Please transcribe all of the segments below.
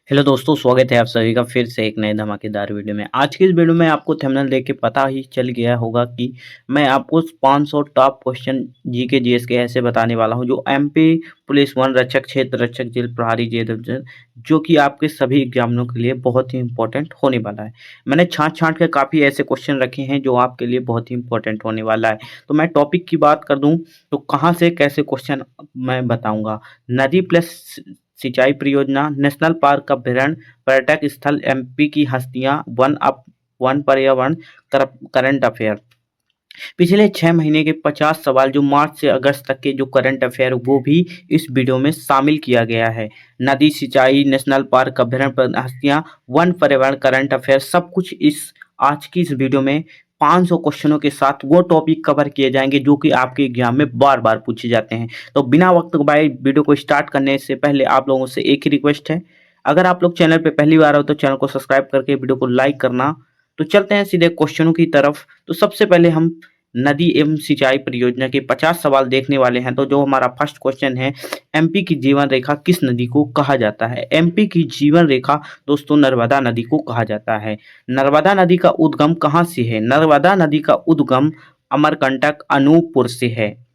Hello दोस्तों, स्वागत है आप सभी का फिर से एक नए धमाकेदार वीडियो में। आज की इस वीडियो में आपको थंबनेल देख के पता ही चल गया होगा कि मैं आपको 500 टॉप क्वेश्चन जीके जीएस के ऐसे बताने वाला हूं जो एमपी पुलिस वन रक्षक क्षेत्र रक्षक जेल प्रभारी जेल जो कि आपके सभी एग्जामिनों के लिए बहुत ही इंपॉर्टेंट होने वाला है। मैंने छांट छांट के काफ़ी ऐसे क्वेश्चन रखे हैं जो आपके लिए बहुत ही इंपॉर्टेंट होने वाला है। तो मैं टॉपिक की बात कर दूँ तो कहाँ से कैसे क्वेश्चन मैं बताऊँगा। नदी प्लस सिंचाई परियोजना, नेशनल पार्क अभ्यारण्य, पर्यटक स्थल, एमपी की हस्तियां, वन पर्यावरण, करंट अफेयर। पिछले 6 महीने के 50 सवाल जो मार्च से अगस्त तक के जो करंट अफेयर वो भी इस वीडियो में शामिल किया गया है। नदी सिंचाई, नेशनल पार्क अभ्यारण्य, हस्तियां, वन पर्यावरण, करंट अफेयर सब कुछ इस आज की इस वीडियो में 500 क्वेश्चनों के साथ वो टॉपिक कवर किए जाएंगे जो कि आपके एग्जाम में बार बार पूछे जाते हैं। तो बिना वक्त गवाए वीडियो को स्टार्ट करने से पहले आप लोगों से एक ही रिक्वेस्ट है, अगर आप लोग चैनल पे पहली बार हो तो चैनल को सब्सक्राइब करके वीडियो को लाइक करना। तो चलते हैं सीधे क्वेश्चनों की तरफ। तो सबसे पहले हम नदी एवं सिंचाई परियोजना के 50 सवाल देखने वाले हैं। तो जो हमारा फर्स्ट क्वेश्चन है, एमपी की जीवन रेखा किस नदी को कहा जाता है? एमपी की जीवन रेखा दोस्तों नर्मदा नदी को कहा जाता है। नर्मदा नदी का उद्गम कहाँ से है? नर्मदा नदी का उद्गम अमरकंटक अनूपपुर से है।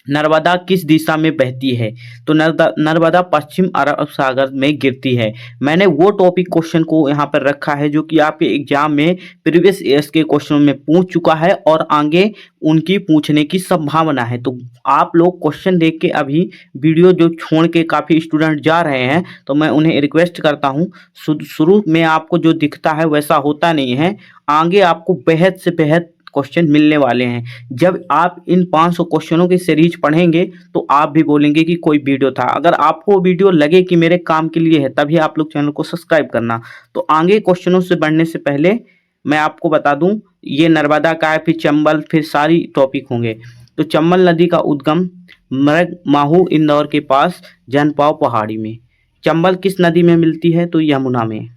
नर्मदा किस दिशा में बहती है? तो नर्मदा पश्चिम अरब सागर में गिरती है। मैंने वो टॉपिक क्वेश्चन को यहाँ पर रखा है जो कि आपके एग्जाम में प्रीवियस ईयर्स के क्वेश्चनों में पूछ चुका है और आगे उनकी पूछने की संभावना है। तो आप लोग क्वेश्चन देख के अभी वीडियो जो छोड़ के काफ़ी स्टूडेंट जा रहे हैं, तो मैं उन्हें रिक्वेस्ट करता हूँ, शुरू में आपको जो दिखता है वैसा होता नहीं है। आगे आपको बेहद से बेहद क्वेश्चन मिलने वाले हैं। जब आप इन 500 क्वेश्चनों की सीरीज पढ़ेंगे तो आप भी बोलेंगे कि कोई वीडियो था। अगर आपको वीडियो लगे कि मेरे काम के लिए है तभी आप लोग चैनल को सब्सक्राइब करना। तो आगे क्वेश्चनों से बढ़ने से पहले मैं आपको बता दूं, ये नर्मदा का है, फिर चंबल, फिर सारी टॉपिक होंगे। तो चंबल नदी का उद्गम मृग माहू इंदौर के पास जनपाव पहाड़ी में। चंबल किस नदी में मिलती है? तो यमुना में।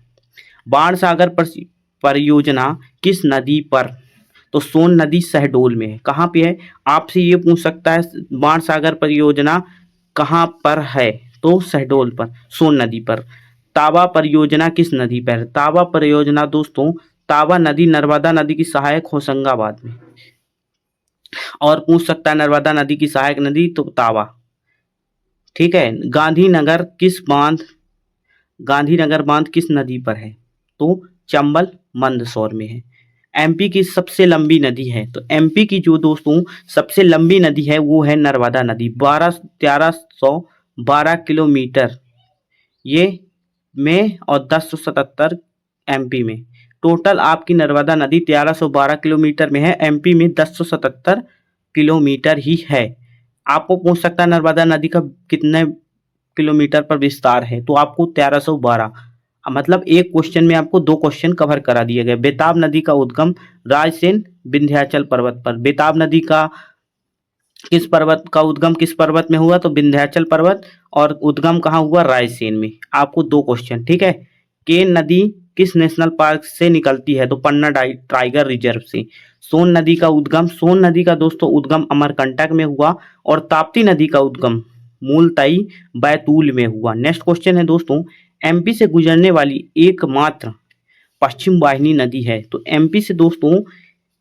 बाण सागर परियोजना किस नदी पर? तो सोन नदी शहडोल में है। कहाँ पे है? आपसे ये पूछ सकता है बाण सागर परियोजना कहाँ पर है? तो शहडोल पर, सोन नदी पर। तावा परियोजना किस नदी पर है? तावा परियोजना दोस्तों, तावा नदी नर्मदा नदी की सहायक होशंगाबाद में। और पूछ सकता है नर्मदा नदी की सहायक नदी, तो तावा। ठीक है। गांधीनगर बांध किस नदी पर है? तो चंबल मंदसौर में है। एमपी की सबसे लंबी नदी है? तो एमपी की जो दोस्तों सबसे लंबी नदी है वो है नर्मदा नदी, 1312 किलोमीटर ये में, और 1077 एमपी में। टोटल आपकी नर्मदा नदी 1312 किलोमीटर में है, एमपी में 1077 किलोमीटर ही है। आपको पूछ सकता है नर्मदा नदी का कितने किलोमीटर पर विस्तार है? तो आपको 1312, मतलब एक क्वेश्चन में आपको दो क्वेश्चन कवर करा दिए गए। बेताब नदी का उद्गम रायसेन विंध्याचल पर्वत पर। बेताब नदी का उद्गम किस पर्वत में हुआ? तो विंध्याचल पर्वत। और उद्गम कहाँ हुआ? रायसेन में। आपको दो क्वेश्चन, ठीक है। केन नदी किस नेशनल पार्क से निकलती है? तो पन्ना टाइगर रिजर्व से। सोन नदी का दोस्तों उद्गम अमरकंटक में हुआ। और ताप्ती नदी का उद्गम मूलतई बैतूल में हुआ। नेक्स्ट क्वेश्चन है दोस्तों, एमपी से गुजरने वाली एकमात्र पश्चिम वाहिनी नदी है? तो एमपी से दोस्तों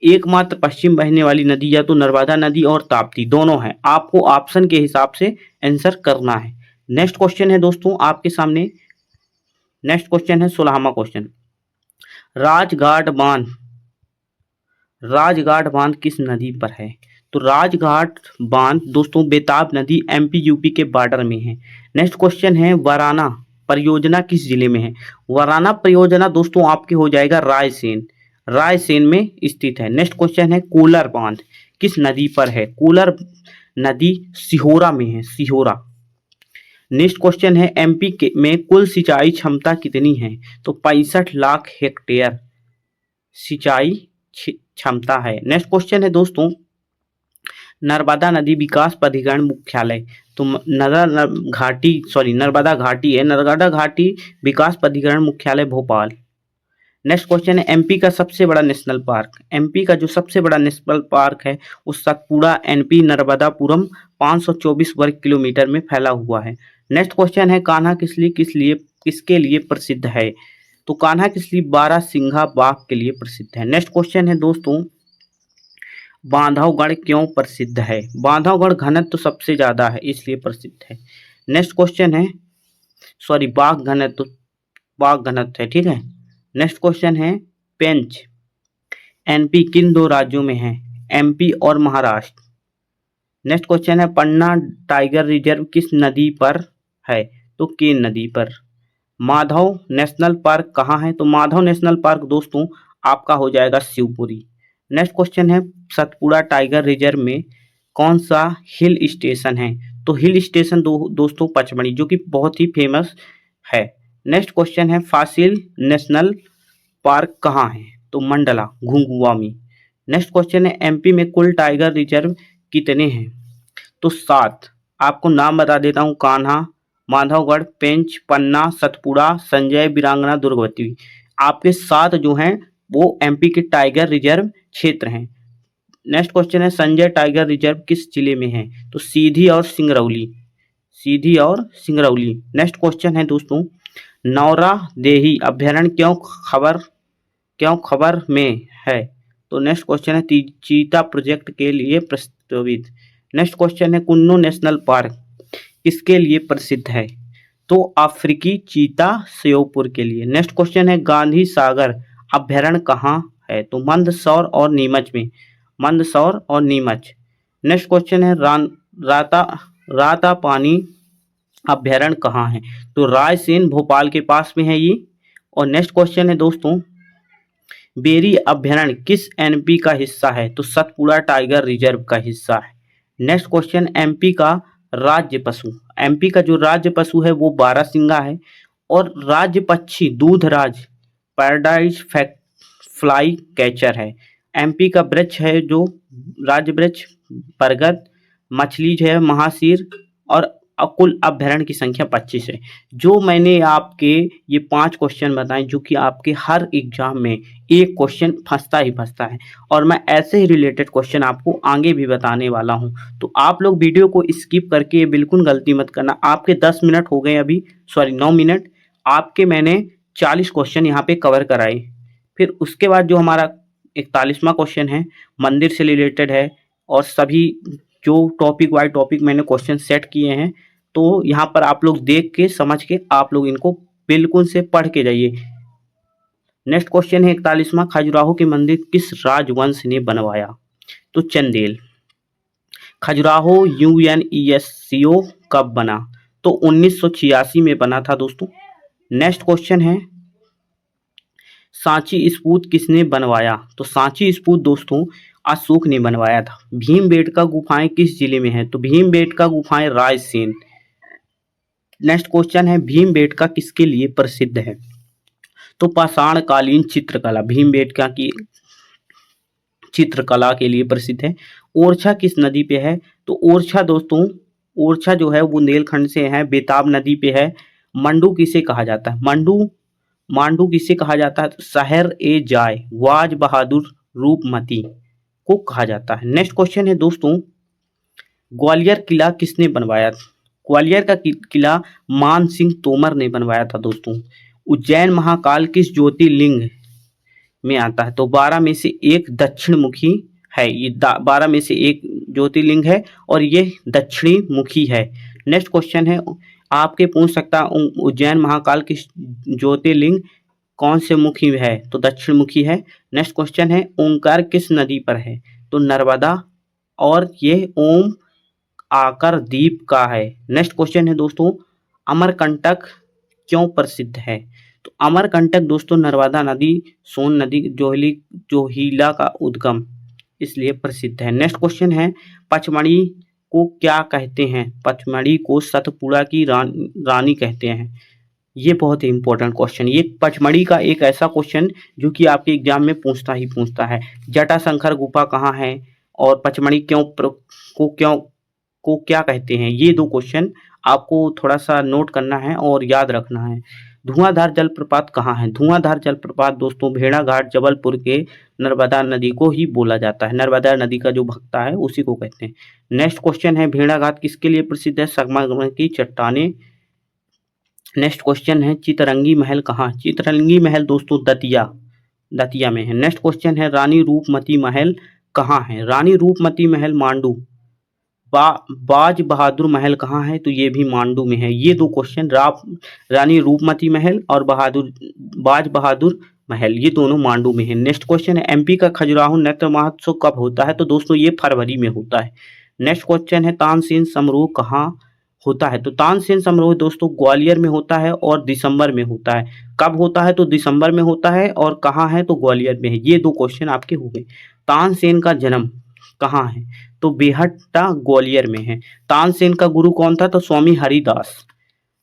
एकमात्र पश्चिम बहने वाली नदी या तो नर्मदा नदी और ताप्ती, दोनों है। आपको ऑप्शन के हिसाब से आंसर करना है। नेक्स्ट क्वेश्चन है दोस्तों आपके सामने, नेक्स्ट क्वेश्चन है 16वां क्वेश्चन। राजघाट बांध किस नदी पर है? तो राजघाट बांध दोस्तों बेताब नदी एमपी यूपी के बॉर्डर में है। नेक्स्ट क्वेश्चन है वराना परियोजना किस जिले में है? वराना परियोजना दोस्तों आपके हो जाएगा रायसेन में स्थित है। नेक्स्ट क्वेश्चन है कोलर बांध किस नदी पर है? कोलर नदी सिहोरा में है, सिहोरा। नेक्स्ट क्वेश्चन है एमपी के में कुल सिंचाई क्षमता कितनी है? तो 65 लाख हेक्टेयर सिंचाई क्षमता है। नेक्स्ट क्वेश्चन है दोस्तों नर्मदा नदी विकास प्राधिकरण मुख्यालय। तो नर्मदा घाटी है, नर्मदा घाटी विकास प्राधिकरण मुख्यालय भोपाल। नेक्स्ट क्वेश्चन है एमपी का सबसे बड़ा नेशनल पार्क। एमपी का जो सबसे बड़ा नेशनल पार्क है वो सतपुड़ा एनपी नर्मदापुरम 524 वर्ग किलोमीटर में फैला हुआ है। नेक्स्ट क्वेश्चन है कान्हा किसके लिए प्रसिद्ध है? तो कान्हा किसली बारहसिंघा बाघ के लिए प्रसिद्ध है। नेक्स्ट क्वेश्चन है दोस्तों बांधवगढ़ क्यों प्रसिद्ध है? बांधवगढ़ घनत्व तो सबसे ज्यादा है इसलिए प्रसिद्ध है। नेक्स्ट क्वेश्चन है बाघ घनत्व है, ठीक है। नेक्स्ट क्वेश्चन है पेंच एनपी किन दो राज्यों में है? एमपी और महाराष्ट्र। नेक्स्ट क्वेश्चन है पन्ना टाइगर रिजर्व किस नदी पर है? तो केन नदी पर। माधव नेशनल पार्क कहाँ है? तो माधव नेशनल पार्क दोस्तों आपका हो जाएगा शिवपुरी। नेक्स्ट क्वेश्चन है सतपुड़ा टाइगर रिजर्व में कौन सा हिल स्टेशन है? तो हिल स्टेशन दोस्तों पचमढ़ी, जो कि बहुत ही फेमस है। नेक्स्ट क्वेश्चन है फासिल नेशनल पार्क कहाँ है? तो मंडला घुंघुआ में। नेक्स्ट क्वेश्चन है एमपी में कुल टाइगर रिजर्व कितने हैं? तो 7। आपको नाम बता देता हूँ कान्हा, माधवगढ़, पेंच, पन्ना, सतपुड़ा, संजय, वीरांगना, दुर्गवती। आपके 7 जो हैं वो एमपी के टाइगर रिजर्व क्षेत्र हैं। नेक्स्ट क्वेश्चन है संजय टाइगर रिजर्व किस जिले में है? तो सीधी और सिंगरौली। नेक्स्ट क्वेश्चन है दोस्तों नौरा देही अभ्यारण्य क्यों खबर में है? तो नेक्स्ट क्वेश्चन है चीता प्रोजेक्ट के लिए प्रस्तावित। नेक्स्ट क्वेश्चन है कुन्नू नेशनल पार्क किसके लिए प्रसिद्ध है? तो अफ्रीकी चीता श्योपुर के लिए। नेक्स्ट क्वेश्चन है गांधी सागर अभ्यारण्य कहाँ है? तो मंदसौर और नीमच। नेक्स्ट क्वेश्चन है राता पानी अभ्यारण्य कहाँ है? तो रायसेन भोपाल के पास में है ये। और नेक्स्ट क्वेश्चन है दोस्तों बेरी अभ्यारण्य किस एमपी का हिस्सा है? तो सतपुड़ा टाइगर रिजर्व का हिस्सा है। नेक्स्ट क्वेश्चन एमपी का जो राज्य पशु है वो बारहसिंघा है। और राज्य पक्षी दूधराज पैराडाइज फ्लाई कैचर है। एमपी का वृक्ष है जो राज्य वृक्ष बरगद, मछली जो है महाशीर और कुल अभ्यारण्य की संख्या 25 है। जो मैंने आपके ये 5 क्वेश्चन बताए जो कि आपके हर एग्जाम में एक क्वेश्चन फंसता है और मैं ऐसे ही रिलेटेड क्वेश्चन आपको आगे भी बताने वाला हूं। तो आप लोग वीडियो को स्किप करके बिल्कुल गलती मत करना। आपके 10 मिनट हो गए अभी, 9 मिनट। आपके मैंने 40 क्वेश्चन यहाँ पे कवर कराए। फिर उसके बाद जो हमारा 41वां क्वेश्चन है मंदिर से रिलेटेड है और सभी जो टॉपिक वाइज टॉपिक मैंने क्वेश्चन सेट किए हैं तो यहाँ पर आप लोग देख के समझ के आप लोग इनको बिल्कुल से पढ़ के जाइए। नेक्स्ट क्वेश्चन है 41वां खजुराहो के मंदिर किस राजवंश ने बनवाया? तो चंदेल। खजुराहो UNESCO कब बना? तो 1986 में बना था दोस्तों। नेक्स्ट क्वेश्चन है सांची स्तूप किसने बनवाया? तो सांची स्तूप दोस्तों अशोक ने बनवाया था। भीमबेटका गुफाएं किस जिले में है? तो भीमबेटका गुफाएं रायसेन। नेक्स्ट क्वेश्चन है भीमबेटका किसके लिए प्रसिद्ध है? तो पाषाणकालीन चित्रकला भीमबेटका की चित्रकला के लिए प्रसिद्ध है। ओरछा किस नदी पे है? तो ओरछा दोस्तों जो है वो बुंदेलखंड से है, बेताब नदी पे है। मंडू किसे कहा जाता है? मांडू किसे कहा जाता है? शहर ए जाय वाज बहादुर रूपमती को कहा जाता है। नेक्स्ट क्वेश्चन है दोस्तों ग्वालियर किला किसने बनवाया? ग्वालियर का किला मान सिंह तोमर ने बनवाया था दोस्तों। उज्जैन महाकाल किस ज्योतिर्लिंग में आता है? तो 12 में से एक दक्षिण मुखी है। ये 12 में से एक ज्योतिर्लिंग है और ये दक्षिणी मुखी है। नेक्स्ट क्वेश्चन है आपके पूछ सकता उज्जैन महाकाल किस ज्योतिर्लिंग कौन से मुखी है? तो दक्षिण मुखी है। नेक्स्ट क्वेश्चन है ओंकार किस नदी पर है? तो नर्मदा और ये ओम आकर द्वीप का है। नेक्स्ट क्वेश्चन है दोस्तों अमरकंटक क्यों प्रसिद्ध है? तो अमरकंटक दोस्तों नर्मदा नदी सोन नदी जोहिला का उद्गम इसलिए प्रसिद्ध है। नेक्स्ट क्वेश्चन है पचमढ़ी को क्या कहते हैं? पचमढ़ी को सतपुड़ा की रानी कहते हैं। ये बहुत ही इंपॉर्टेंट क्वेश्चन। ये पचमढ़ी का एक ऐसा क्वेश्चन जो कि आपके एग्जाम में पूछता है। जटाशंकर गुफा कहाँ है और पचमढ़ी को क्या कहते हैं? ये 2 क्वेश्चन आपको थोड़ा सा नोट करना है और याद रखना है। धुआंधार जलप्रपात कहाँ है? धुआंधार जलप्रपात दोस्तों भेड़ाघाट जबलपुर के नर्मदा नदी को ही बोला जाता है। नर्मदा नदी का जो भक्ता है उसी को कहते हैं। नेक्स्ट क्वेश्चन है भेड़ाघाट किसके लिए प्रसिद्ध है? संगमरमर की चट्टानें नेक्स्ट क्वेश्चन है चितरंगी महल कहाँ? चितरंगी महल दोस्तों दतिया में है। नेक्स्ट क्वेश्चन है रानी रूपमती महल कहाँ है? रानी रूपमती महल मांडू। बाज बहादुर महल कहाँ है? तो ये भी मांडू में है। ये दो क्वेश्चन रानी रूपमती महल और बाज बहादुर महल ये दोनों मांडू में है। नेक्स्ट क्वेश्चन है एमपी का खजुराहो नृत्य महोत्सव कब होता है? तो दोस्तों ये फरवरी में होता है। नेक्स्ट क्वेश्चन है तानसेन समारोह कहाँ होता है? तो तानसेन समारोह दोस्तों ग्वालियर में होता है और दिसंबर में होता है। कब होता है? तो दिसंबर में होता है। और कहाँ है? तो ग्वालियर में है। ये दो क्वेश्चन आपके हो गए। तानसेन का जन्म कहाँ है? तो बेहट्टा ग्वालियर में है। तानसेन का गुरु कौन था? तो स्वामी हरिदास।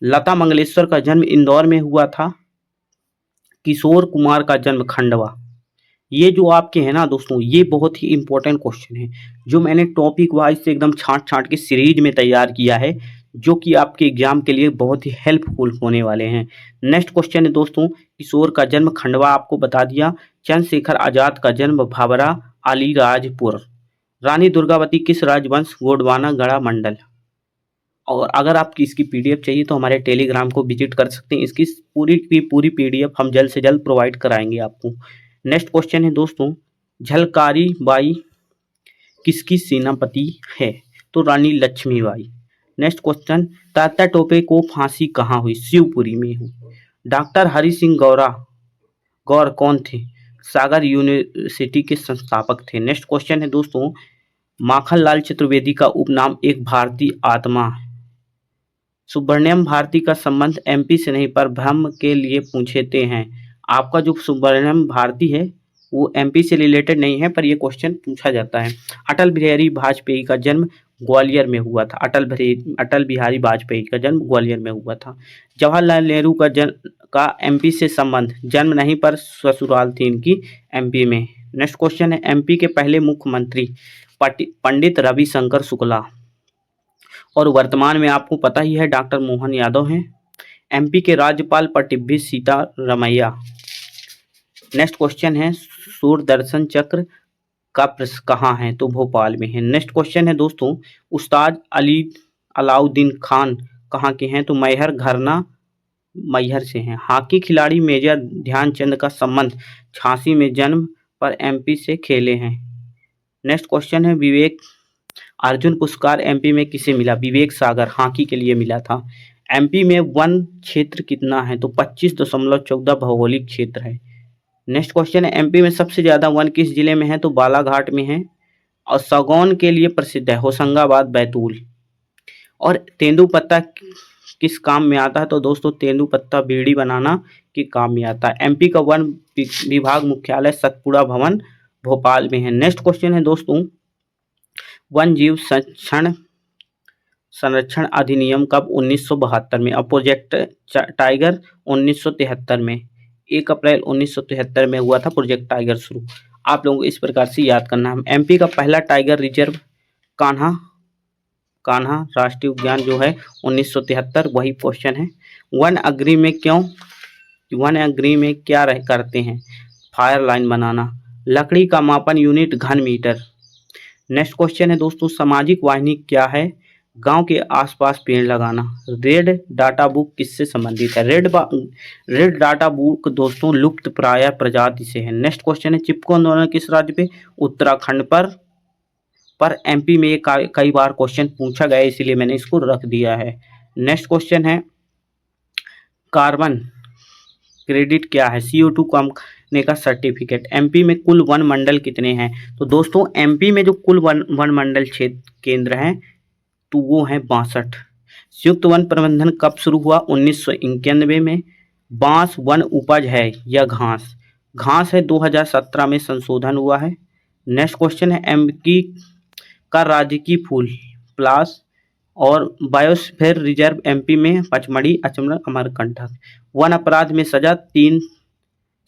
लता मंगेशकर का जन्म इंदौर में हुआ था। किशोर कुमार का जन्म खंडवा। ये जो आपके हैं ना दोस्तों ये बहुत ही इंपॉर्टेंट क्वेश्चन है जो मैंने टॉपिक वाइज से एकदम छांट छांट के सीरीज में तैयार किया है जो कि आपके एग्जाम के लिए बहुत ही हेल्पफुल होने वाले हैं। नेक्स्ट क्वेश्चन है दोस्तों किशोर का जन्म खंडवा आपको बता दिया। चंद्रशेखर आजाद का जन्म भाभरा अलीराजपुर। रानी दुर्गावती किस राजवंश गोंडवाना गढ़ा मंडल। और अगर आपकी इसकी पीडीएफ चाहिए तो हमारे टेलीग्राम को विजिट कर सकते हैं। इसकी पूरी की पूरी पीडीएफ हम जल्द से जल्द प्रोवाइड कराएंगे आपको। नेक्स्ट क्वेश्चन है दोस्तों झलकारी बाई किसकी सेनापति है? तो रानी लक्ष्मीबाई। नेक्स्ट क्वेश्चन तात्या टोपे को फांसी कहाँ हुई? शिवपुरी में हुई। डॉक्टर हरि सिंह गौर कौन थे? सागर यूनिवर्सिटी के संस्थापक थे। नेक्स्ट क्वेश्चन है दोस्तों माखनलाल चतुर्वेदी का उपनाम एक भारतीय आत्मा है। सुब्रमण्यम भारती का संबंध एमपी से नहीं पर ब्रह्म के लिए पूछते हैं। आपका जो सुब्रमण्यम भारती है वो एमपी से रिलेटेड नहीं है पर ये क्वेश्चन पूछा जाता है। अटल बिहारी वाजपेयी का जन्म ग्वालियर में हुआ था। अटल बिहारी वाजपेयी का जन्म ग्वालियर में हुआ था। जवाहरलाल नेहरू का एमपी से संबंध जन्म नहीं पर ससुराल थी इनकी एमपी में। नेक्स्ट क्वेश्चन है एमपी के पहले मुख्यमंत्री पंडित रविशंकर शुक्ला और वर्तमान में आपको पता ही है डॉक्टर मोहन यादव हैं। एमपी के राज्यपाल पट्टभी सीतारमैया। नेक्स्ट क्वेश्चन है सूरदर्शन चक्र का कहाँ है? तो भोपाल में है। नेक्स्ट क्वेश्चन है दोस्तों उस्ताद अलाउद्दीन खान कहाँ के हैं? तो मैहर से हैं। हॉकी खिलाड़ी मेजर ध्यानचंद का संबंध झांसी में जन्म पर एमपी से खेले हैं। नेक्स्ट क्वेश्चन है विवेक अर्जुन पुरस्कार एमपी में किसे मिला? विवेक सागर हॉकी के लिए मिला था। एमपी में वन क्षेत्र कितना है? तो 25.14 भौगोलिक क्षेत्र है। नेक्स्ट क्वेश्चन है एमपी में सबसे ज्यादा वन किस जिले में है? तो बालाघाट में है। और सागौन के लिए प्रसिद्ध है होशंगाबाद बैतूल। और तेंदुपत्ता किस काम में आता है? तो दोस्तों तेंदुपत्ता बीड़ी बनाना के काम में आता है। एमपी का वन विभाग मुख्यालय सतपुड़ा भवन भोपाल में है। नेक्स्ट क्वेश्चन है दोस्तों वन जीव संरक्षण अधिनियम कब? 1972 में। और प्रोजेक्ट टाइगर 1973 में। 1 अप्रैल 1973 में हुआ था प्रोजेक्ट टाइगर शुरू। आप लोगों को इस प्रकार से याद करना है। एमपी का पहला टाइगर रिजर्व कान्हा राष्ट्रीय उद्यान जो है 1973 वही क्वेश्चन है। वन अग्री में क्या करते हैं? फायर लाइन बनाना। लकड़ी का मापन यूनिट घन मीटर। नेक्स्ट क्वेश्चन है दोस्तों सामाजिक वाहिनी क्या है? गांव के आसपास पेड़ लगाना। रेड डाटा बुक किससे संबंधित है? रेड डाटा बुक दोस्तों लुप्त प्राय प्रजाति से है। नेक्स्ट क्वेश्चन है चिपको आंदोलन किस राज्य पे? उत्तराखंड पर एमपी में कई बार क्वेश्चन पूछा गया इसीलिए मैंने इसको रख दिया है। नेक्स्ट क्वेश्चन है कार्बन क्रेडिट क्या है? CO2 कम करने का सर्टिफिकेट। एमपी में कुल वन मंडल कितने हैं? तो दोस्तों एमपी में जो कुल वन मंडल क्षेत्र केंद्र हैं तो वो हैं 62। संयुक्त वन प्रबंधन कब शुरू हुआ? 1991 में। बांस वन उपज है या घास है 2017 में संशोधन हुआ है। नेक्स्ट क्वेश्चन है एमपी का राजकीय फूल प्लास और बायोस्फीयर रिजर्व एमपी में पचमढ़ी अचमरा अमरकंटक। वन अपराध में सजा 3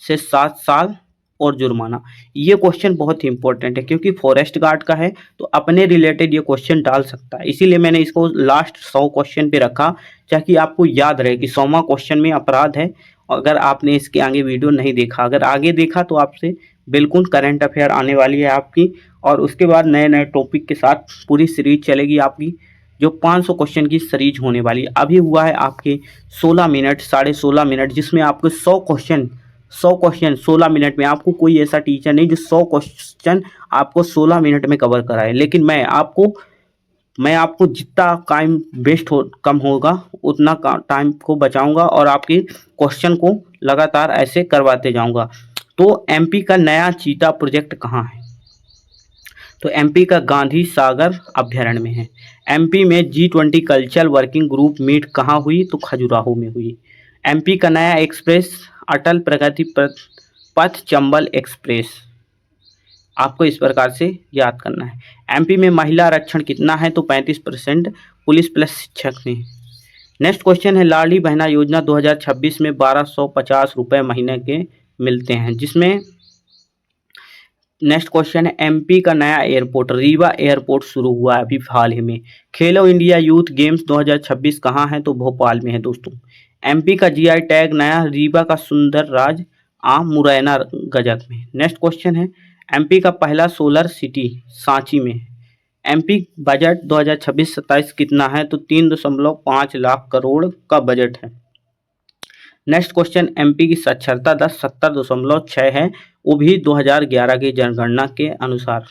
से 7 साल और जुर्माना। ये क्वेश्चन बहुत ही इंपॉर्टेंट है क्योंकि फॉरेस्ट गार्ड का है तो अपने रिलेटेड ये क्वेश्चन डाल सकता है। इसीलिए मैंने इसको लास्ट 100 क्वेश्चन पे रखा ताकि आपको याद रहे कि 100वां क्वेश्चन में अपराध है। अगर आपने इसके आगे वीडियो नहीं देखा, अगर आगे देखा तो आपसे बिल्कुल करंट अफेयर आने वाली है आपकी और उसके बाद नए नए टॉपिक के साथ पूरी सीरीज चलेगी आपकी। जो 500 क्वेश्चन की सीरीज होने वाली है। अभी हुआ है आपके 16 मिनट, 16.5 मिनट, जिसमें आपको 100 क्वेश्चन 16 मिनट में, आपको कोई ऐसा टीचर नहीं जो 100 क्वेश्चन आपको 16 मिनट में कवर कराए। लेकिन मैं आपको जितना टाइम वेस्ट हो कम होगा उतना टाइम को बचाऊंगा और आपके क्वेश्चन को लगातार ऐसे करवाते जाऊंगा। तो एमपी का नया चीता प्रोजेक्ट कहाँ है? तो एमपी का गांधी सागर अभ्यारण्य में है। एमपी में G20 cultural working group meet कहाँ हुई? तो खजुराहो में हुई। एमपी का नया एक्सप्रेस अटल प्रगति पथ चंबल एक्सप्रेस, आपको इस प्रकार से याद करना है। एमपी में महिला आरक्षण कितना है? तो 35% पुलिस प्लस शिक्षक में। नेक्स्ट क्वेश्चन है, लाडली बहना योजना 2026 में 1250 रुपये महीने के मिलते हैं, जिसमें नेक्स्ट क्वेश्चन है, एमपी का नया एयरपोर्ट रीवा एयरपोर्ट शुरू हुआ है अभी हाल ही में। खेलो इंडिया यूथ गेम्स 2026 कहाँ है? तो भोपाल में है दोस्तों। एमपी का जीआई टैग नया रीवा का सुंदर राज आम मुरैना गजक में। नेक्स्ट क्वेश्चन है, एमपी का पहला सोलर सिटी सांची में है। एमपी बजट 2026-27 कितना है? तो 3.5 लाख करोड़ का बजट है। नेक्स्ट क्वेश्चन, एमपी की साक्षरता दर 70.6 है, वो भी 2011 की जनगणना के अनुसार।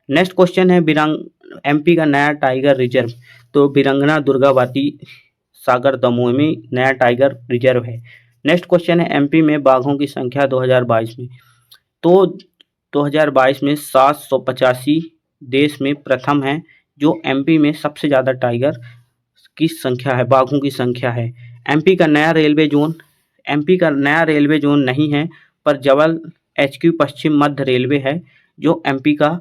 नेक्स्ट क्वेश्चन है, एमपी का नया टाइगर रिजर्व, तो बिरंगना दुर्गावती सागर दमोह में नया टाइगर रिजर्व है। नेक्स्ट क्वेश्चन है, एमपी में बाघों की संख्या 2022 में, तो 2022 में 785 देश में प्रथम है जो एमपी में सबसे ज़्यादा टाइगर की संख्या है, बाघों की संख्या है। एमपी का नया रेलवे जोन नहीं है, पर जबल HQ पश्चिम मध्य रेलवे है जो एमपी का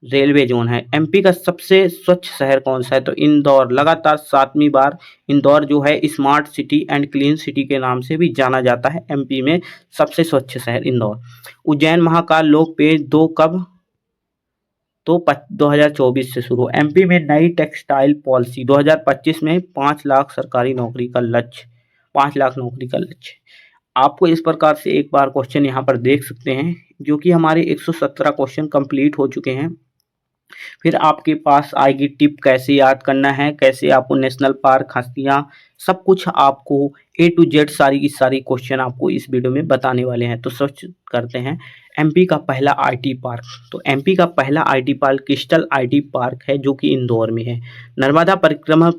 रेलवे जोन है। एमपी का सबसे स्वच्छ शहर कौन सा है? तो इंदौर। लगातार 7वीं बार इंदौर जो है smart city and clean city के नाम से भी जाना जाता है। एमपी में सबसे स्वच्छ शहर इंदौर। उज्जैन महाकाल लोक पेज 2 कब? तो 2024 से शुरू। एमपी में नई टेक्सटाइल पॉलिसी 2025 में 5 लाख सरकारी नौकरी का लक्ष्य, 5 लाख नौकरी का लक्ष्य। आपको इस प्रकार से एक बार क्वेश्चन यहाँ पर देख सकते हैं, जो कि हमारे 117 क्वेश्चन कंप्लीट हो चुके हैं। फिर आपके पास आएगी टिप कैसे याद करना है, कैसे आपको नेशनल पार्क, हस्तियाँ, सब कुछ आपको A to Z सारी की सारी क्वेश्चन आपको इस वीडियो में बताने वाले हैं। तो सर्च करते हैं एमपी का पहला आईटी पार्क। तो एमपी का पहला IT park crystal IT park है जो कि इंदौर में है। नर्मदा परिक्रमा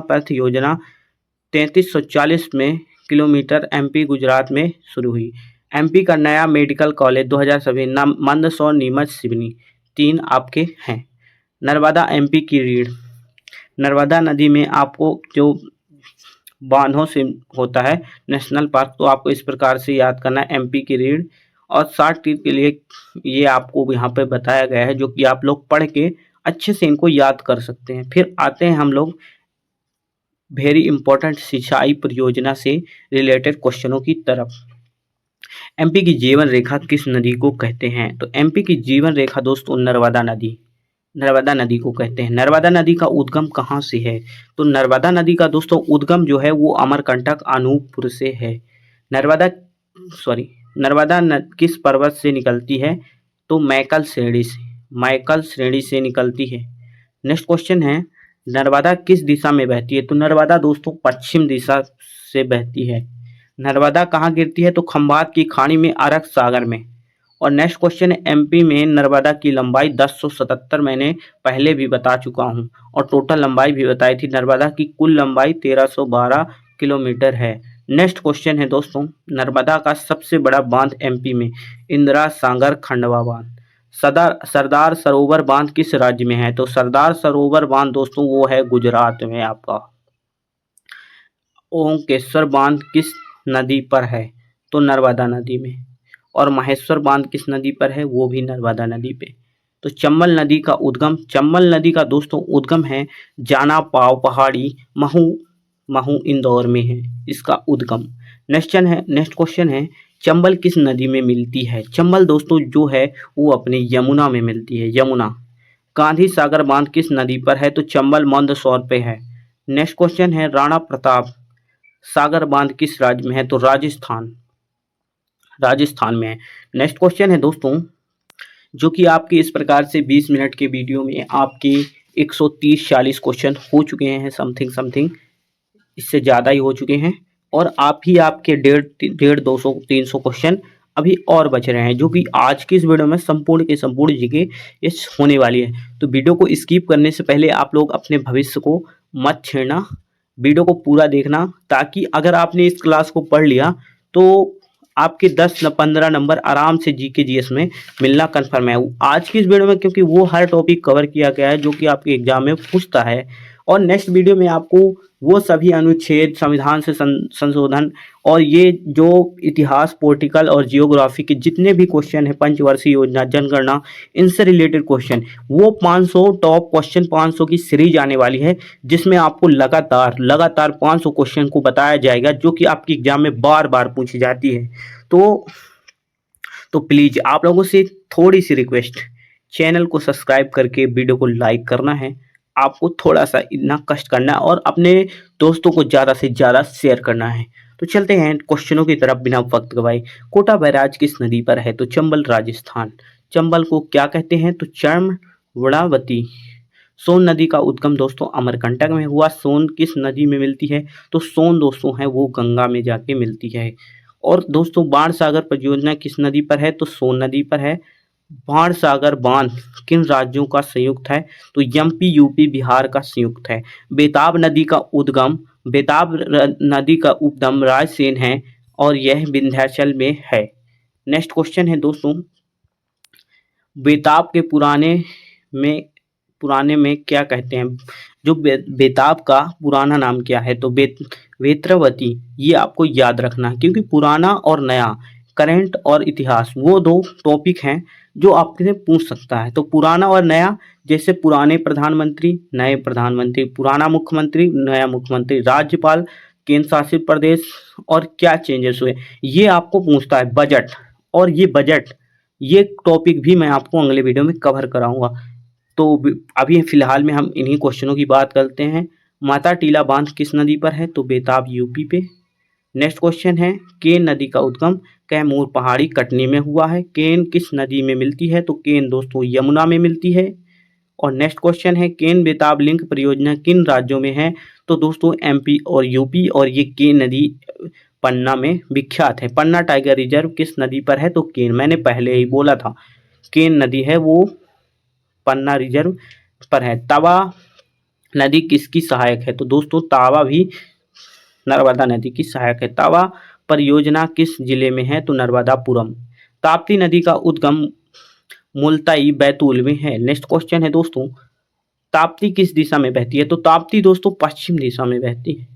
पथ योजना, 3340 में किलोमीटर एमपी गुजरात में शुरू हुई। एमपी का नया मेडिकल कॉलेज 2007 मंदसौर नीमच सिवनी, 3 आपके हैं। नर्मदा एमपी की रीढ़, नर्मदा नदी में आपको जो बांधों से होता है नेशनल पार्क, तो आपको इस प्रकार से याद करना है एमपी की रीढ़। और 60 टिप के लिए ये आपको यहाँ पे बताया गया है, जो कि आप लोग पढ़ के अच्छे से इनको याद कर सकते हैं। फिर आते हैं हम लोग वेरी इंपॉर्टेंट सिंचाई परियोजना से रिलेटेड क्वेश्चनों की तरफ। एमपी की जीवन रेखा किस नदी को कहते हैं? तो एमपी की जीवन रेखा दोस्तों नर्मदा नदी को कहते हैं। नर्मदा नदी का उद्गम कहाँ से है? तो नर्मदा नदी का दोस्तों उद्गम जो है वो अमरकंटक अनूपपुर से है। नर्मदा किस पर्वत से निकलती है? तो मैकल श्रेणी से निकलती है। नेक्स्ट क्वेश्चन है, नर्मदा किस दिशा में बहती है? तो नर्मदा दोस्तों पश्चिम दिशा से बहती है। नर्मदा कहाँ गिरती है? तो खंभात की खाड़ी में, अरब सागर में। और नेक्स्ट क्वेश्चन है, एमपी में नर्मदा की लंबाई 1077 मैंने पहले भी बता चुका हूँ, और टोटल लंबाई भी बताई थी। नर्मदा की कुल लंबाई 1312 किलोमीटर है। नेक्स्ट क्वेश्चन है दोस्तों, नर्मदा का सबसे बड़ा बांध एमपी में, इंदिरा सागर खंडवा बांध। सरदार सरोवर बांध किस राज्य में है? तो सरदार सरोवर बांध दोस्तों वो है गुजरात में आपका। ओंकेश्वर बांध किस नदी पर है? तो नर्मदा नदी में। और महेश्वर बांध किस नदी पर है? वो भी नर्मदा नदी पे। तो चंबल नदी का दोस्तों उद्गम है जाना पाव पहाड़ी महू इंदौर में है इसका उद्गम। नेक्स्ट क्वेश्चन है, चंबल किस नदी में मिलती है? चंबल दोस्तों जो है वो अपने यमुना में मिलती है, यमुना। गांधी सागर बांध किस नदी पर है? तो चंबल मंदसौर पे है। नेक्स्ट क्वेश्चन है, राणा प्रताप सागर बांध किस राज्य में है? तो राजस्थान में है। नेक्स्ट क्वेश्चन है दोस्तों, जो कि आपके इस प्रकार से 20 मिनट के वीडियो में आपके 130-40 क्वेश्चन हो चुके हैं, समथिंग इससे ज़्यादा ही हो चुके हैं, और आप ही आपके 150-200-300 क्वेश्चन अभी और बच रहे हैं, जो कि आज की इस वीडियो में संपूर्ण के संपूर्ण जीके इस होने वाली है। तो वीडियो को स्किप करने से पहले आप लोग अपने भविष्य को मत छेड़ना, वीडियो को पूरा देखना, ताकि अगर आपने इस क्लास को पढ़ लिया तो आपके 10-15 नंबर आराम से जीके जीएस में मिलना कन्फर्म है। आज की इस वीडियो में क्योंकि वो हर टॉपिक कवर किया गया है जो कि आपके एग्जाम में पूछता है, और नेक्स्ट वीडियो में आपको वो सभी अनुच्छेद, संविधान से संशोधन और ये जो इतिहास, पॉलिटिकल और जियोग्राफी के जितने भी क्वेश्चन है, पंचवर्षीय योजना, जनगणना, इनसे रिलेटेड क्वेश्चन, वो 500 टॉप क्वेश्चन 500 की सीरीज आने वाली है, जिसमें आपको लगातार 500 क्वेश्चन को बताया जाएगा, जो कि आपके एग्जाम में बार बार पूछी जाती है। तो प्लीज़ आप लोगों से थोड़ी सी रिक्वेस्ट, चैनल को सब्सक्राइब करके वीडियो को लाइक करना है, आपको थोड़ा सा इतना कष्ट करना है, और अपने दोस्तों को ज़्यादा से ज़्यादा शेयर करना है। तो चलते हैं क्वेश्चनों की तरफ बिना वक्त गवाए। कोटा बैराज किस नदी पर है? तो चंबल, राजस्थान। चंबल को क्या कहते हैं? तो चर्मवती। सोन नदी का उद्गम दोस्तों अमरकंटक में हुआ। सोन किस नदी में मिलती है? तो सोन दोस्तों है वो गंगा में जाके मिलती है। और दोस्तों बाण सागर परियोजना किस नदी पर है? तो सोन नदी पर है। बाण सागर बांध किन राज्यों का संयुक्त है? तो एमपी, यूपी, बिहार का संयुक्त है। बेताब नदी का उद्गम रायसेन है, और यह विंध्याचल में है। नेक्स्ट क्वेश्चन है दोस्तों, बेताब के पुराने में क्या कहते हैं? जो बेताब का पुराना नाम क्या है? तो वेत्रवती। ये आपको याद रखना है, क्योंकि पुराना और नया, करंट और इतिहास, वो दो टॉपिक हैं जो आपसे पूछ सकता है। तो पुराना और नया, जैसे पुराने प्रधानमंत्री, नए प्रधानमंत्री, पुराना मुख्यमंत्री, नया मुख्यमंत्री, राज्यपाल, केंद्र शासित प्रदेश, और क्या चेंजेस हुए, ये आपको पूछता है। बजट, और ये टॉपिक भी मैं आपको अगले वीडियो में कवर कराऊंगा। तो अभी फिलहाल में हम इन्हीं क्वेश्चनों की बात करते हैं। माता टीला बांध किस नदी पर है? तो बेताब, यूपी पे। नेक्स्ट क्वेश्चन है, केन नदी का उद्गम कैमूर पहाड़ी, कटनी में हुआ है। केन किस नदी में मिलती है? तो केन दोस्तों यमुना में मिलती है। और नेक्स्ट क्वेश्चन है, केन बेताब लिंक परियोजना किन राज्यों में है? तो दोस्तों एमपी और यूपी, और ये केन नदी पन्ना में विख्यात है। पन्ना टाइगर रिजर्व किस नदी पर है? तो केन, मैंने पहले ही बोला था, केन नदी है वो पन्ना रिजर्व पर है। तवा नदी किसकी सहायक है? तो दोस्तों तावा भी नर्मदा नदी की सहायक है। तावा परियोजना किस जिले में है? तो नर्मदापुरम। ताप्ती नदी का उद्गम मुल्ताई, बैतूल में है। नेक्स्ट क्वेश्चन है दोस्तों, ताप्ती किस दिशा में बहती है? तो ताप्ती दोस्तों पश्चिम दिशा में बहती है।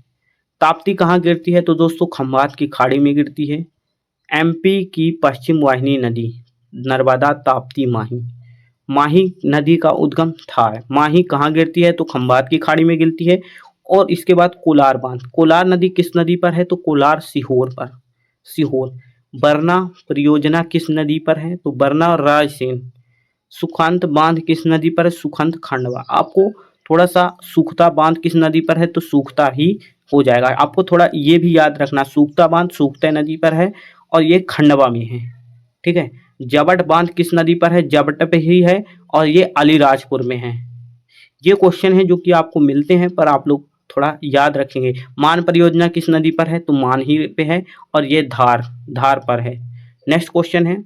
ताप्ती कहाँ गिरती है? तो दोस्तों खंभात की खाड़ी में गिरती है। एमपी की पश्चिम वाहिनी नदी नर्मदा, ताप्ती, माही। माही नदी का उद्गम थार। माही कहाँ गिरती है? तो खंभात की खाड़ी में गिरती है। और इसके बाद कोलार बांध, कोलार नदी किस नदी पर है? तो कोलार सीहोर पर, सीहोर। बरना परियोजना किस नदी पर है? तो बरना रायसेन। सुखंत बांध किस नदी पर है? सुखंत, खंडवा। आपको थोड़ा सा सूखता बांध किस नदी पर है? तो सूखता ही हो जाएगा। आपको थोड़ा ये भी याद रखना, सूखता बांध सूखता नदी पर है, और ये खंडवा में है, ठीक है। जबट बांध किस नदी पर है? जबट पे ही है, और ये अलीराजपुर में है। ये क्वेश्चन है जो कि आपको मिलते हैं, पर आप लोग थोड़ा याद रखेंगे। मान परियोजना किस नदी पर है? तो मान ही पे है, और ये धार पर है। नेक्स्ट क्वेश्चन है,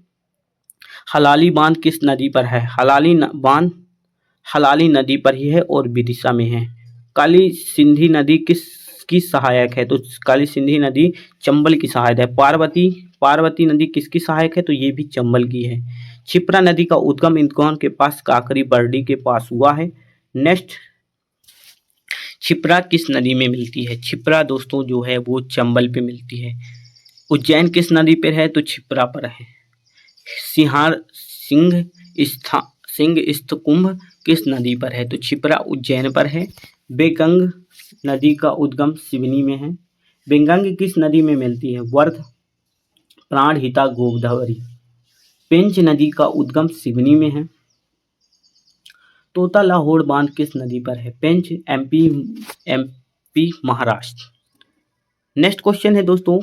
हलाली बांध किस नदी पर है? बांध हलाली नदी पर ही है, और विदिशा में है। काली सिंधी नदी किसकी सहायक है? तो काली सिंधी नदी चंबल की सहायक है। पार्वती नदी किसकी सहायक है? तो ये भी चंबल की है। क्षिप्रा नदी का उद्गम इंदौर के पास काकरी बरडी के पास हुआ है। नेक्स्ट, क्षिप्रा किस नदी में मिलती है? क्षिप्रा दोस्तों जो है वो चंबल पे मिलती है। उज्जैन किस नदी पर है? तो क्षिप्रा पर है। सिंह स्तकुंभ किस नदी पर है? तो क्षिप्रा उज्जैन पर है। बेगंग नदी का उद्गम सिवनी में है। बेगंग किस नदी में मिलती है? वर्ध, प्राणहिता, गोदावरी। पेंच नदी का उद्गम सिवनी में है। तोता लाहौर बांध किस नदी पर है? पेंच, एमपी, महाराष्ट्र। नेक्स्ट क्वेश्चन है दोस्तों,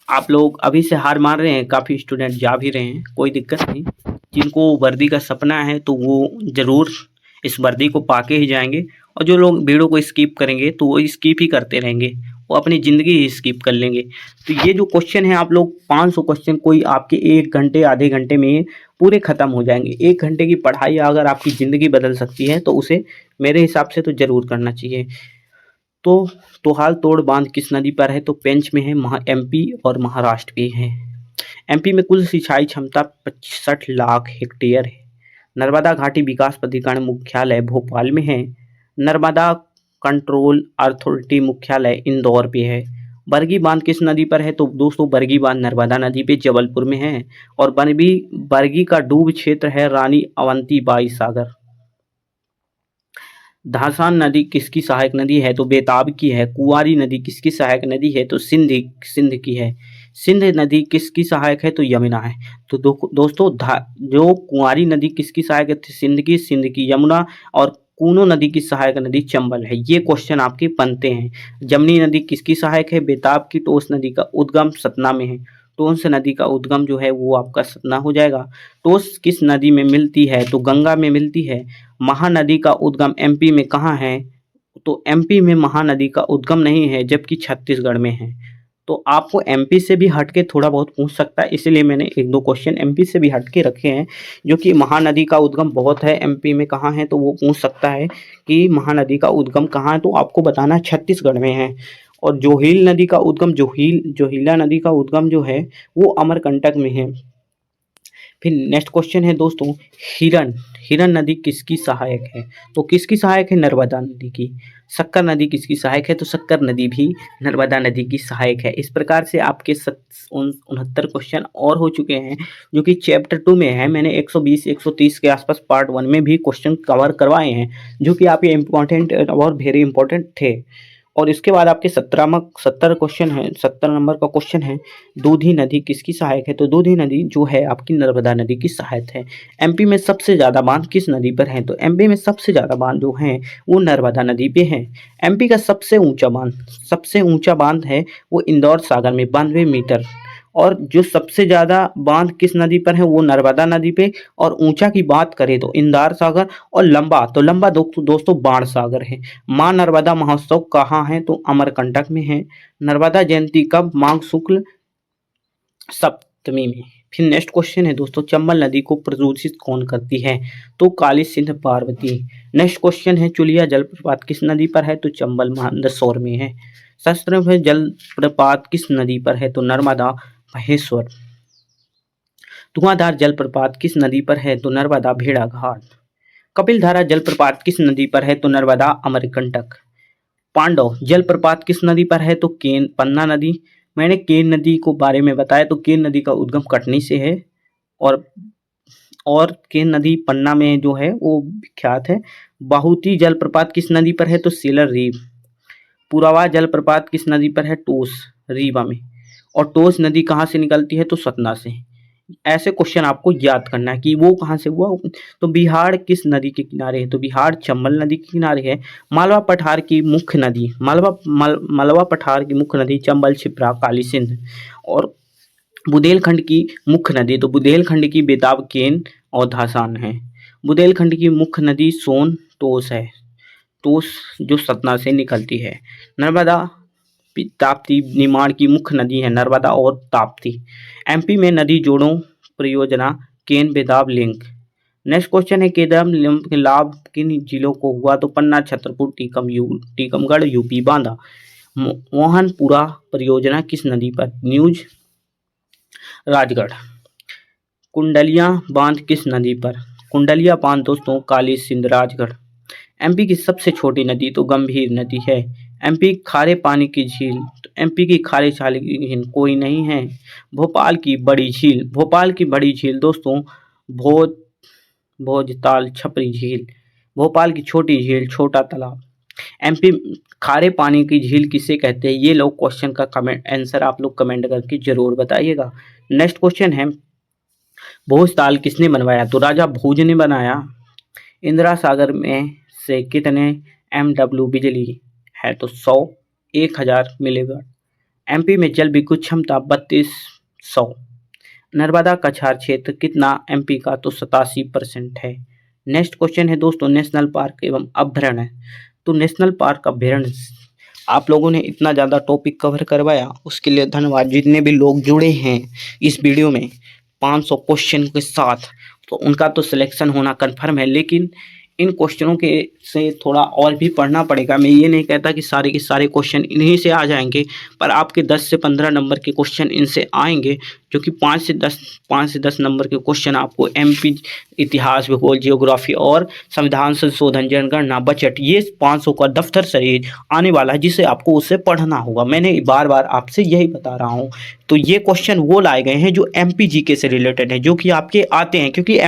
आप लोग अभी से हार मान रहे हैं, काफ़ी स्टूडेंट जा भी रहे हैं, कोई दिक्कत नहीं। जिनको वर्दी का सपना है तो वो ज़रूर इस वर्दी को पाके ही जाएंगे। और जो लोग वीडियो को स्किप करेंगे तो वो स्किप ही करते रहेंगे, वो अपनी ज़िंदगी ही स्किप कर लेंगे। तो ये जो क्वेश्चन है आप लोग 500 क्वेश्चन कोई आपके 1 घंटे आधे घंटे में पूरे ख़त्म हो जाएंगे। 1 घंटे की पढ़ाई अगर आपकी ज़िंदगी बदल सकती है तो उसे मेरे हिसाब से तो ज़रूर करना चाहिए। तो तोहाल तोड़ बांध किस नदी पर है? तो पेंच में है, एमपी और महाराष्ट्र भी है। एमपी में कुल सिंचाई क्षमता 65 लाख हेक्टेयर है। नर्मदा घाटी विकास प्राधिकरण मुख्यालय भोपाल में है। नर्मदा कंट्रोल अथॉरिटी मुख्यालय इंदौर पे है। बरगी बांध किस नदी पर है? तो दोस्तों बरगी बांध नर्मदा नदी पे जबलपुर में है। और बरगी का डूब क्षेत्र है रानी अवंतीबाई सागर। धासान नदी किसकी सहायक नदी है? तो बेताब की है। कुंवारी नदी किसकी सहायक नदी है? तो सिंध की है। सिंध नदी किसकी सहायक है? तो यमुना है। तो दोस्तों जो कुंवारी नदी किसकी सहायक है? सिंध की यमुना। और कूनो नदी की सहायक नदी चंबल है। ये क्वेश्चन आपके बनते हैं। जमनी नदी किसकी सहायक है? बेताब की। टोस नदी का उद्गम सतना में है। टोंस नदी का उद्गम जो है वो आपका सतना हो जाएगा। टोस किस नदी में मिलती है? तो गंगा में मिलती है। महानदी का उद्गम एमपी में कहाँ है? तो एमपी में महानदी का उद्गम नहीं है, जबकि छत्तीसगढ़ में है। तो आपको एमपी से भी हट के थोड़ा बहुत पूछ सकता है, इसलिए मैंने 1-2 क्वेश्चन एमपी से भी हट के रखे हैं। जो कि महानदी का उद्गम बहुत है एमपी में कहाँ है, तो वो पूछ सकता है कि महानदी का उद्गम कहाँ है, तो आपको बताना छत्तीसगढ़ में है। और जोहील नदी का उद्गम जोहीला नदी का उद्गम जो है वो अमरकंटक में है। फिर नेक्स्ट क्वेश्चन है दोस्तों, हिरन नदी किसकी सहायक है? तो किसकी सहायक है? नर्मदा नदी की। शक्कर नदी किसकी सहायक है? तो शक्कर नदी भी नर्मदा नदी की सहायक है। इस प्रकार से आपके 69 क्वेश्चन और हो चुके हैं, जो कि चैप्टर 2 में है। मैंने 120-130 के आसपास पार्ट 1 में भी क्वेश्चन कवर करवाए हैं, जो कि आपके इम्पोर्टेंट और वेरी इंपॉर्टेंट थे। और इसके बाद आपके 70 क्वेश्चन है, 70 नंबर का क्वेश्चन है, दूधी नदी किसकी सहायक है? तो दूधी नदी जो है आपकी नर्मदा नदी की सहायक है। एमपी में सबसे ज़्यादा बांध किस नदी पर है? तो एमपी में सबसे ज़्यादा बांध जो हैं वो नर्मदा नदी पे हैं। एमपी का सबसे ऊंचा बांध है वो इंदौर सागर में 92 मीटर। और जो सबसे ज़्यादा बांध किस नदी पर है? वो नर्मदा नदी पे। और ऊंचा की बात करें तो इंदार सागर। और लंबा दोस्तों बाण सागर है। माँ नर्मदा महोत्सव कहाँ है? तो अमरकंटक में है। नर्मदा जयंती कब? माघ शुक्ल सप्तमी में। फिर नेक्स्ट क्वेश्चन है दोस्तों, चंबल नदी को प्रदूषित कौन करती है? तो काली सिंध पार्वती। नेक्स्ट क्वेश्चन है, चुलिया जलप्रपात किस नदी पर है? तो चंबल मंदसौर में है। शस्त्र जलप्रपात किस नदी पर है? तो नर्मदा महेश्वर। धुआंधार जलप्रपात किस नदी पर है? तो नर्मदा भेड़ाघाट। कपिलधारा जलप्रपात किस नदी पर है? तो नर्मदा अमरकंटक। पांडव जलप्रपात किस नदी पर है? तो पन्ना नदी। मैंने केन नदी को बारे में बताया, तो केन नदी का उद्गम कटनी से है। और केन नदी पन्ना में जो है वो विख्यात है। बाहुती जलप्रपात किस नदी पर है? तो सेलर रीव। पुरावा जलप्रपात किस नदी पर है? टोस रीवा में। और टोस नदी कहाँ से निकलती है? तो सतना से। ऐसे क्वेश्चन आपको याद करना है कि वो कहाँ से हुआ। तो बिहार किस नदी के किनारे है? तो बिहार चंबल नदी के किनारे है। मालवा पठार की मुख्य नदी मालवा पठार की मुख्य नदी चंबल, छिप्रा, काली सिंध। और बुंदेलखंड की मुख्य नदी, तो बुंदेलखंड की बेताब, केन और धासान है। बुंदेलखंड की मुख्य नदी सोन टोस है। टोस जो सतना से निकलती है। नर्मदा ताप्ती निमाड़ की मुख्य नदी है नर्मदा और ताप्ती। एमपी में नदी जोड़ों परियोजना केन बेताब लिंक। नेक्स्ट क्वेश्चन है, केदार लिंक लाभ किन जिलों को हुआ? तो पन्ना, छतरपुर, टीकमगढ़, यूपी, बांदा। मोहनपुरा परियोजना किस नदी पर? न्यूज राजगढ़। कुंडलिया बांध किस नदी पर? कुंडलिया बांध दोस्तों काली सिंध, राजगढ़। एमपी की सबसे छोटी नदी तो गंभीर नदी है। एमपी खारे पानी की झील, तो एमपी की खारे पानी की झील कोई नहीं है। भोपाल की बड़ी झील दोस्तों भोजताल छपरी झील। भोपाल की छोटी झील छोटा तालाब। एमपी खारे पानी की झील किसे कहते हैं? ये लोग क्वेश्चन का आंसर आप लोग कमेंट करके जरूर बताइएगा। नेक्स्ट क्वेश्चन है, भोजताल किसने बनवाया? तो राजा भोज ने बनाया। इंदिरा सागर में से कितने MW बिजली है? तो 100, 1000 मिलीवाट। एमपी में जल विद्युत क्षमता 3200। नर्मदा कछार क्षेत्र कितना एमपी का? तो 87% है। नेक्स्ट क्वेश्चन है दोस्तों नेशनल पार्क एवं अभ्यारण्य। तो नेशनल पार्क अभ्यारण्य आप लोगों ने इतना ज़्यादा टॉपिक कवर करवाया, उसके लिए धन्यवाद। जितने भी लोग जुड़े हैं इस वीडियो में 500 क्वेश्चन के साथ, तो उनका तो सिलेक्शन होना कन्फर्म है, लेकिन इन क्वेश्चनों के से थोड़ा और भी पढ़ना पड़ेगा। मैं ये नहीं कहता कि सारे के सारे क्वेश्चन इन्हीं से आ जाएंगे, पर आपके 10 से 15 नंबर के क्वेश्चन इनसे आएंगे, जो कि 5 से 10 नंबर के क्वेश्चन आपको एमपी इतिहास, भूगोल, जियोग्राफी और संविधान संशोधन, जनगणना, बजट, ये 500 का दफ्तर सीरीज आने वाला है, जिसे आपको उससे पढ़ना होगा। मैंने बार बार आपसे यही बता रहा हूँ। तो ये क्वेश्चन वो लाए गए हैं जो एमपी जीके से रिलेटेड है, जो कि आपके आते हैं, क्योंकि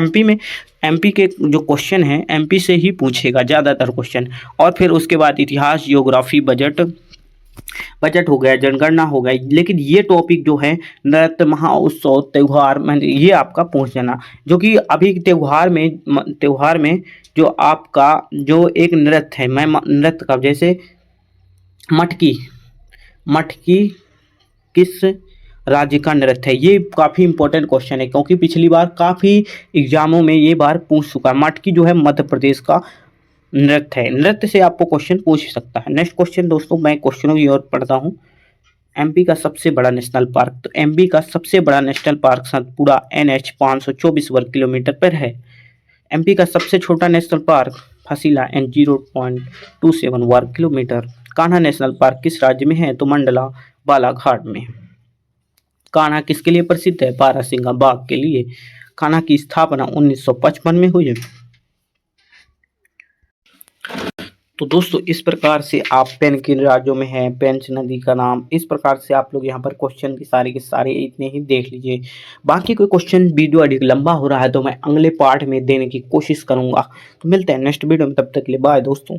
एमपी के जो क्वेश्चन हैं एमपी से ही पूछेगा ज़्यादातर क्वेश्चन। और फिर उसके बाद इतिहास, जियोग्राफी, बजट हो गया, जनगणना हो गया। लेकिन ये टॉपिक जो है नृत्य, महोत्सव, त्यौहार में, ये आपका पूछ जाना, जो कि अभी त्यौहार में जो आपका जो एक नृत्य है, मैं नृत्य का, जैसे मटकी किस राज्य का नृत्य है, ये काफ़ी इंपॉर्टेंट क्वेश्चन है, क्योंकि पिछली बार काफ़ी एग्जामों में ये बार पूछ चुका है। मटकी जो है मध्य प्रदेश का नृत्य है, नृत्य से आपको क्वेश्चन पूछ सकता है। नेक्स्ट क्वेश्चन दोस्तों, मैं क्वेश्चनों की ओर पढ़ता हूँ। एमपी का सबसे बड़ा नेशनल पार्क। तो एमपी का सबसे बड़ा नेशनल पार्क सतपुड़ा NH 524 वर्ग किलोमीटर पर है। एमपी का सबसे छोटा नेशनल पार्क फसीला N 0.27 वर्ग किलोमीटर। कान्हा नेशनल पार्क किस राज्य में है? तो मंडला बालाघाट में। कान्हा किसके लिए प्रसिद्ध है? बारहसिंगा बाघ के लिए। कान्हा की स्थापना 1955 में हुई है। तो दोस्तों इस प्रकार से आप पेन किन राज्यों में है, पेंच नदी का नाम, इस प्रकार से आप लोग यहाँ पर क्वेश्चन के सारे इतने ही देख लीजिए। बाकी कोई क्वेश्चन वीडियो अधिक लंबा हो रहा है तो मैं अगले पार्ट में देने की कोशिश करूँगा। तो मिलते हैं नेक्स्ट वीडियो में, तब तक के लिए बाय दोस्तों।